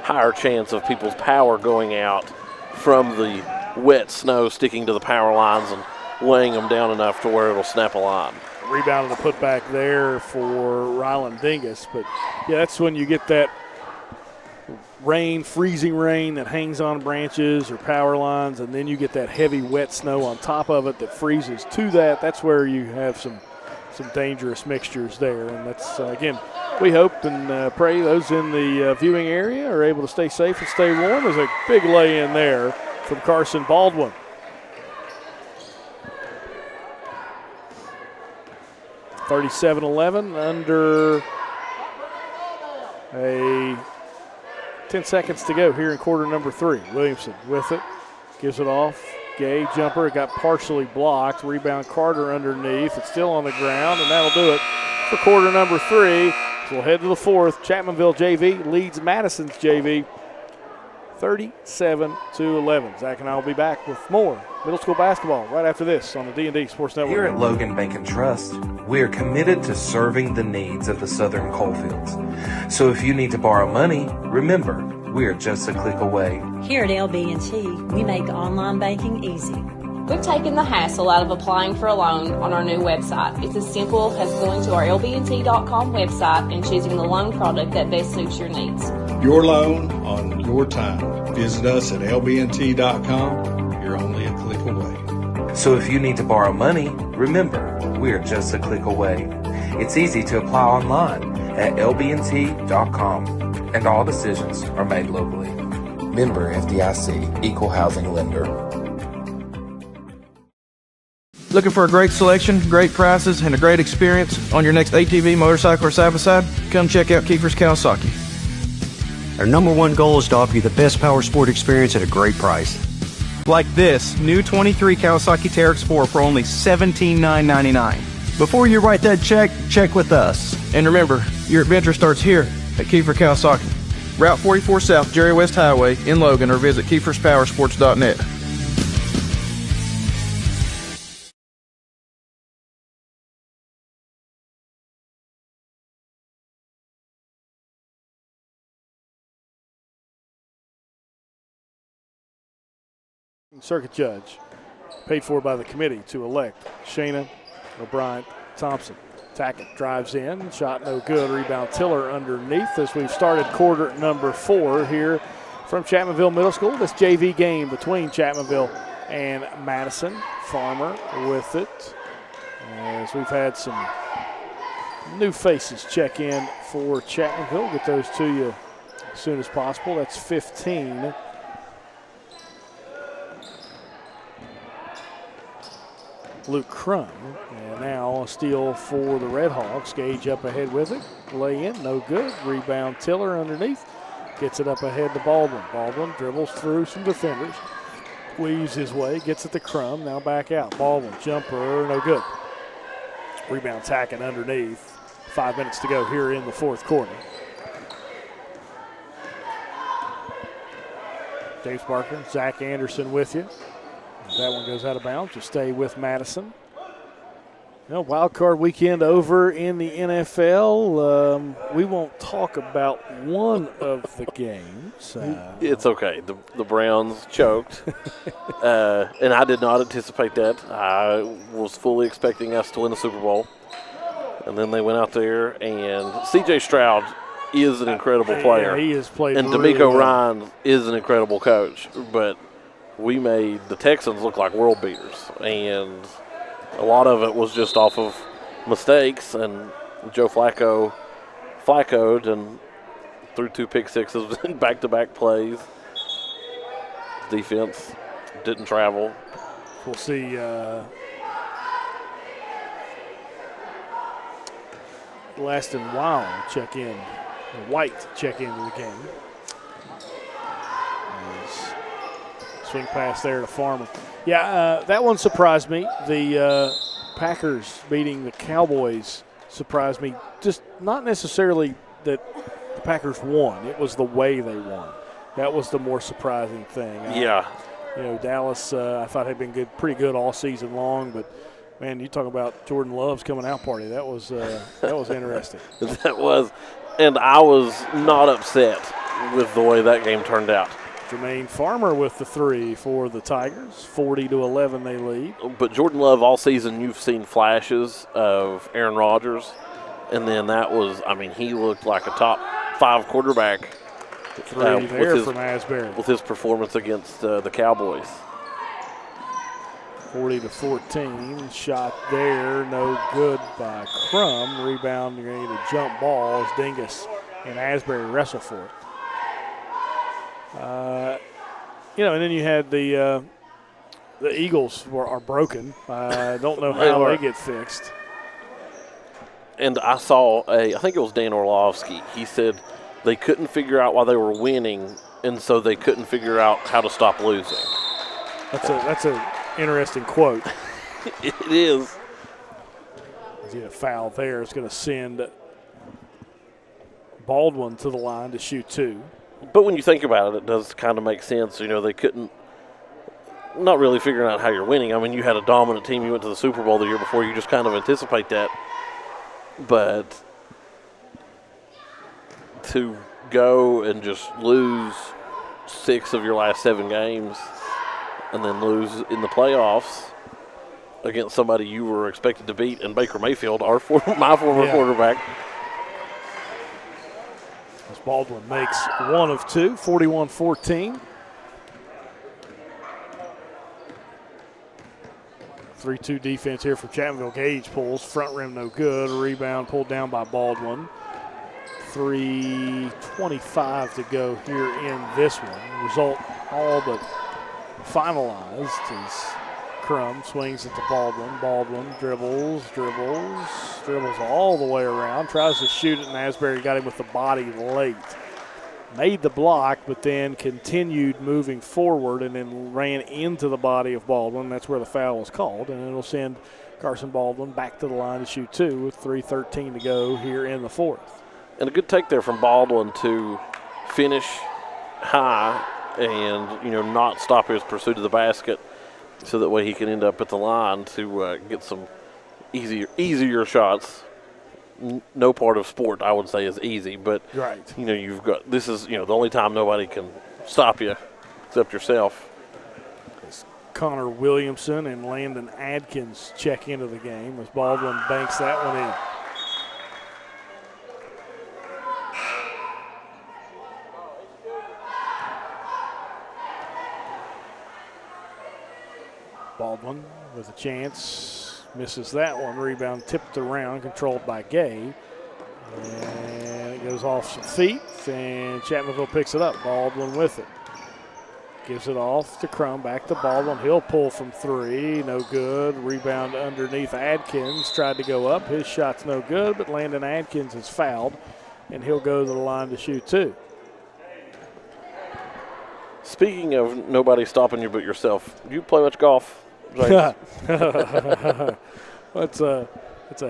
higher chance of people's power going out from the wet snow sticking to the power lines and weighing them down enough to where it'll snap a line.
Rebound and a putback there for Ryland Dingus. But, yeah, that's when you get that rain, freezing rain that hangs on branches or power lines, and then you get that heavy wet snow on top of it that freezes to that. That's where you have some dangerous mixtures there. And that's, again, we hope and pray those in the viewing area are able to stay safe and stay warm. There's a big lay-in there from Carson Baldwin. 37-11 under 10 seconds to go here in quarter number 3. Williamson with it, gives it off. Gay jumper, it got partially blocked. Rebound Carter underneath. It's still on the ground, and that'll do it for quarter number 3. So we'll head to the fourth. Chapmanville JV leads Madison's JV 37-11. Zach and I will be back with more middle school basketball right after this on the D&D Sports Network.
Here at Logan Bank and Trust, we are committed to serving the needs of the southern coalfields. So if you need to borrow money, remember, we are just a click away.
Here at LB&T, we make online banking easy.
We've taken the hassle out of applying for a loan on our new website. It's as simple as going to our lbnt.com website and choosing the loan product that best suits your needs.
Your loan on your time. Visit us at lbnt.com. You're only a click away.
So if you need to borrow money, remember, we are just a click away. It's easy to apply online at lbnt.com, and all decisions are made locally. Member FDIC, Equal Housing Lender.
Looking for a great selection, great prices, and a great experience on your next ATV, motorcycle, or side-by-side? Come check out Kiefer's Kawasaki.
Our number one goal is to offer you the best power sport experience at a great price.
Like this new 23 Kawasaki Teryx 4 for only $17,999. Before you write that check with us.
And remember, your adventure starts here at Kiefer Kawasaki. Route 44 South, Jerry West Highway in Logan, or visit KiefersPowersports.net.
Circuit judge, paid for by the committee to elect Shayna O'Brien Thompson. Tackett drives in, shot no good, rebound Tiller underneath as we've started quarter number 4 here from Chapmanville Middle School. This JV game between Chapmanville and Madison. Farmer with it. As we've had some new faces check in for Chapmanville. Get those to you as soon as possible. That's 15. Luke Crum. And now a steal for the Red Hawks. Gage up ahead with it. Lay in, no good. Rebound Tiller underneath. Gets it up ahead to Baldwin. Baldwin dribbles through some defenders. Weaves his way, gets it to Crum. Now back out. Baldwin, jumper, no good. Rebound tacking underneath. 5 minutes to go here in the fourth quarter. James Barker, Zach Anderson with you. That one goes out of bounds to stay with Madison. Wild card weekend over in the NFL. We won't talk about one of the games.
It's okay. The Browns choked, and I did not anticipate that. I was fully expecting us to win the Super Bowl, and then they went out there, and C.J. Stroud is an incredible player.
Yeah, he has played
and
really
DeMeco
well.
Ryan is an incredible coach, but we made the Texans look like world beaters, and a lot of it was just off of mistakes, and Joe Flacco'd and threw 2 pick sixes in back-to-back plays. Defense didn't travel.
We'll see Laston Wild check in, White check into the game. Swing pass there to Farmer. Yeah, that one surprised me. The Packers beating the Cowboys surprised me. Just not necessarily that the Packers won. It was the way they won. That was the more surprising thing.
Yeah.
Dallas, I thought had been pretty good all season long, but man, you talk about Jordan Love's coming out party. That was interesting.
That was, and I was not upset with the way that game turned out.
Jermaine Farmer with the 3 for the Tigers. 40-11 they lead.
But Jordan Love all season, you've seen flashes of Aaron Rodgers, and then that was, he looked like a top 5 quarterback.
3 there from Asbury.
With his performance against the Cowboys.
40-14. Shot there, no good by Crum. Rebound, you're going to get a jump ball as Dingus and Asbury wrestle for it. And then you had the Eagles are broken. I don't know how they get fixed.
And I saw I think it was Dan Orlovsky. He said they couldn't figure out why they were winning, and so they couldn't figure out how to stop losing.
That's a interesting quote.
It is.
There's a foul there. It's going to send Baldwin to the line to shoot 2.
But when you think about it, it does kind of make sense. They couldn't, not really figuring out how you're winning. You had a dominant team. You went to the Super Bowl the year before. You just kind of anticipate that. But to go and just lose 6 of your last 7 games and then lose in the playoffs against somebody you were expected to beat, and Baker Mayfield, my former quarterback.
As Baldwin makes 1 of 2, 41-14. 3-2 defense here for Chapmanville. Gage pulls, front rim no good. Rebound pulled down by Baldwin. 3:25 to go here in this one. Result all but finalized as Crum swings it to Baldwin. Baldwin dribbles all the way around. Tries to shoot it, and Asbury got him with the body late. Made the block, but then continued moving forward and then ran into the body of Baldwin. That's where the foul was called, and it'll send Carson Baldwin back to the line to shoot 2 with 3:13 to go here in the fourth.
And a good take there from Baldwin to finish high and, not stop his pursuit of the basket, so that way he can end up at the line to get some easier shots. No part of sport, I would say, is easy, but
right.
You've got this is the only time nobody can stop you except yourself.
Connor Williamson and Landon Adkins check into the game as Baldwin banks that one in. Baldwin with a chance. Misses that one. Rebound tipped around, controlled by Gay. And it goes off some feet, and Chapmanville picks it up. Baldwin with it. Gives it off to Crum, back to Baldwin. He'll pull from three, no good. Rebound underneath Adkins, tried to go up. His shot's no good, but Landon Adkins is fouled, and he'll go to the line to shoot two.
Speaking of nobody stopping you but yourself, do you play much golf, James?
That's a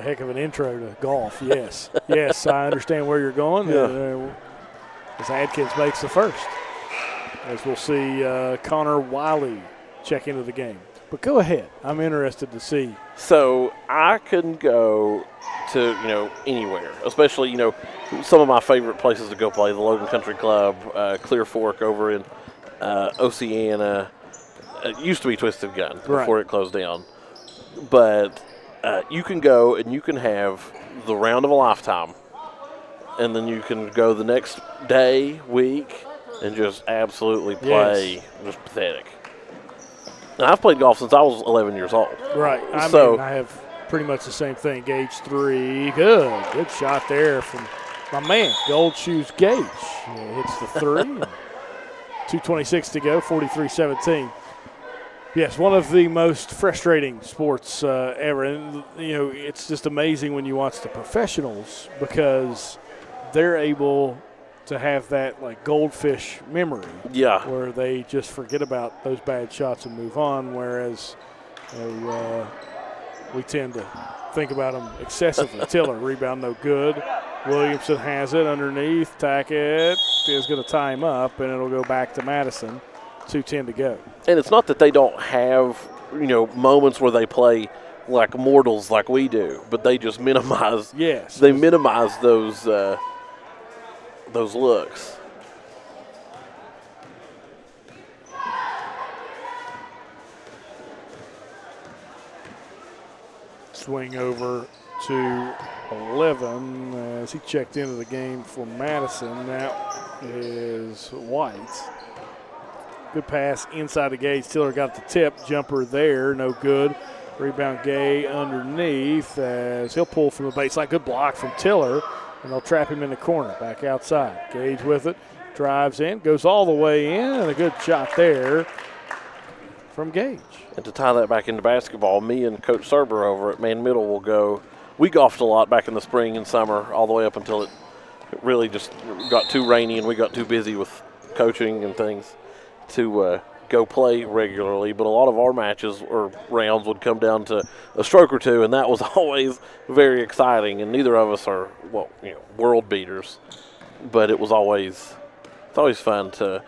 heck of an intro to golf, yes. Yes, I understand where you're going.
Yeah.
As Adkins makes the first. As we'll see Connor Wiley check into the game. But go ahead. I'm interested to see.
So I can go to, anywhere, especially, some of my favorite places to go play, the Logan Country Club, Clear Fork over in Oceana. It used to be Twisted Gun before it closed down. But you can go and you can have the round of a lifetime. And then you can go the next day, week, and just absolutely play just pathetic. And I've played golf since I was 11 years old.
Right. I mean, I have pretty much the same thing. Gage 3. Good shot there from my man, Gold Shoes Gage. Hits the 3. 2:26 to go, 43-17. Yes, one of the most frustrating sports ever. And, it's just amazing when you watch the professionals because they're able to have that like goldfish memory, where they just forget about those bad shots and move on, whereas we tend to think about them excessively. Tiller, rebound no good. Williamson has it underneath. Tackett is going to tie him up, and it'll go back to Madison. 2:10 to go.
And it's not that they don't have, moments where they play like mortals like we do, but they just minimize.
Yes.
They minimize those looks.
Swing over to 11 as he checked into the game for Madison. That is White. Good pass inside the Gage. Tiller got the tip. Jumper there, no good. Rebound Gay underneath as he'll pull from the baseline. Good block from Tiller, and they'll trap him in the corner. Back outside. Gage with it. Drives in. Goes all the way in, and a good shot there from Gage.
And to tie that back into basketball, me and Coach Serber over at Man Middle will go. We golfed a lot back in the spring and summer, all the way up until it really just got too rainy and we got too busy with coaching and things to go play regularly. But a lot of our matches or rounds would come down to a stroke or two, and that was always very exciting. And neither of us are, world beaters, but it's always fun to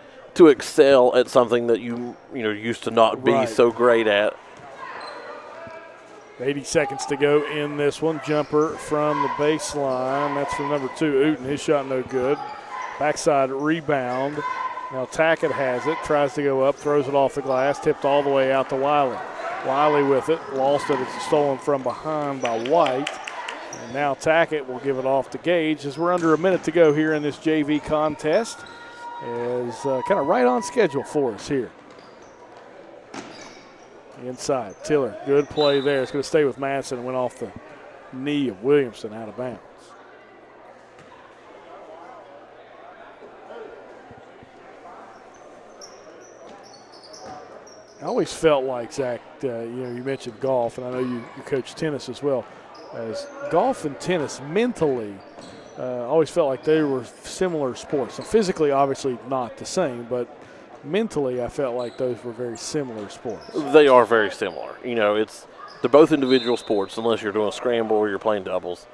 excel at something that you used to not be so great at.
80 seconds to go in this one. Jumper from the baseline. That's from number 2, Uten. His shot no good. Backside rebound. Now Tackett has it. Tries to go up. Throws it off the glass. Tipped all the way out to Wiley. Wiley with it. Lost it. It's stolen from behind by White. And now Tackett will give it off to Gage as we're under a minute to go here in this JV contest. Is kind of right on schedule for us here. Inside, Tiller, good play there. It's going to stay with Madison. Went off the knee of Williamson out of bounds. I always felt like, Zach, you mentioned golf, and I know you coach tennis as well. As golf and tennis mentally, always felt like they were similar sports. So physically, obviously not the same, but mentally, I felt like those were very similar sports.
They are very similar. They're both individual sports unless you're doing a scramble or you're playing doubles.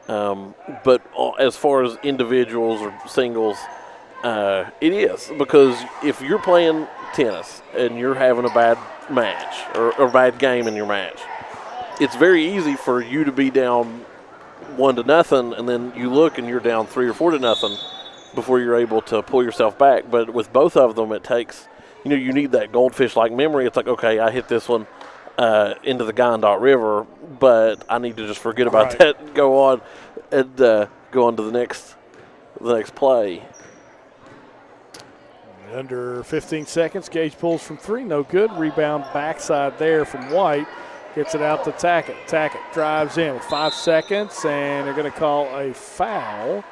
But as far as individuals or singles, it is, because if you're playing tennis and you're having a bad match or a bad game in your match, it's very easy for you to be down 1-0, and then you look and you're down 3 or 4-0 before you're able to pull yourself back. But with both of them, it takes, you need that goldfish-like memory. It's like, okay, I hit this one into the Guyandot River, but I need to just forget about that and go on and go on to the next play.
Under 15 seconds, Gage pulls from 3, no good. Rebound backside there from White. Gets it out to Tackett. Tackett drives in with 5 seconds, and they're going to call a foul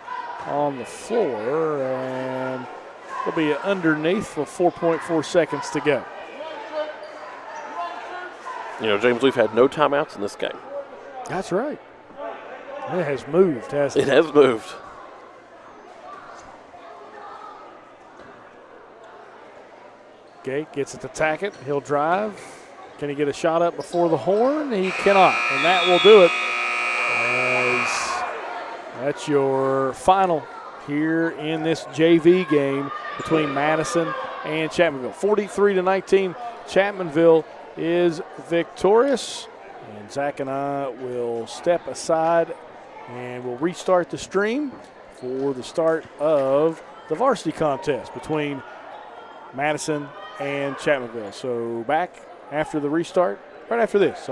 on the floor, and it'll be underneath with 4.4 seconds to go.
You know, James, we've had no timeouts in this game.
That's right. It has moved, hasn't it?
It has moved.
Okay, gets it to Tackett. He'll drive. Can he get a shot up before the horn? He cannot, and that will do it. As that's your final here in this JV game between Madison and Chapmanville. 43-19, Chapmanville is victorious. And Zach and I will step aside and we'll restart the stream for the start of the varsity contest between Madison and Chapmanville. So back after the restart, right after this.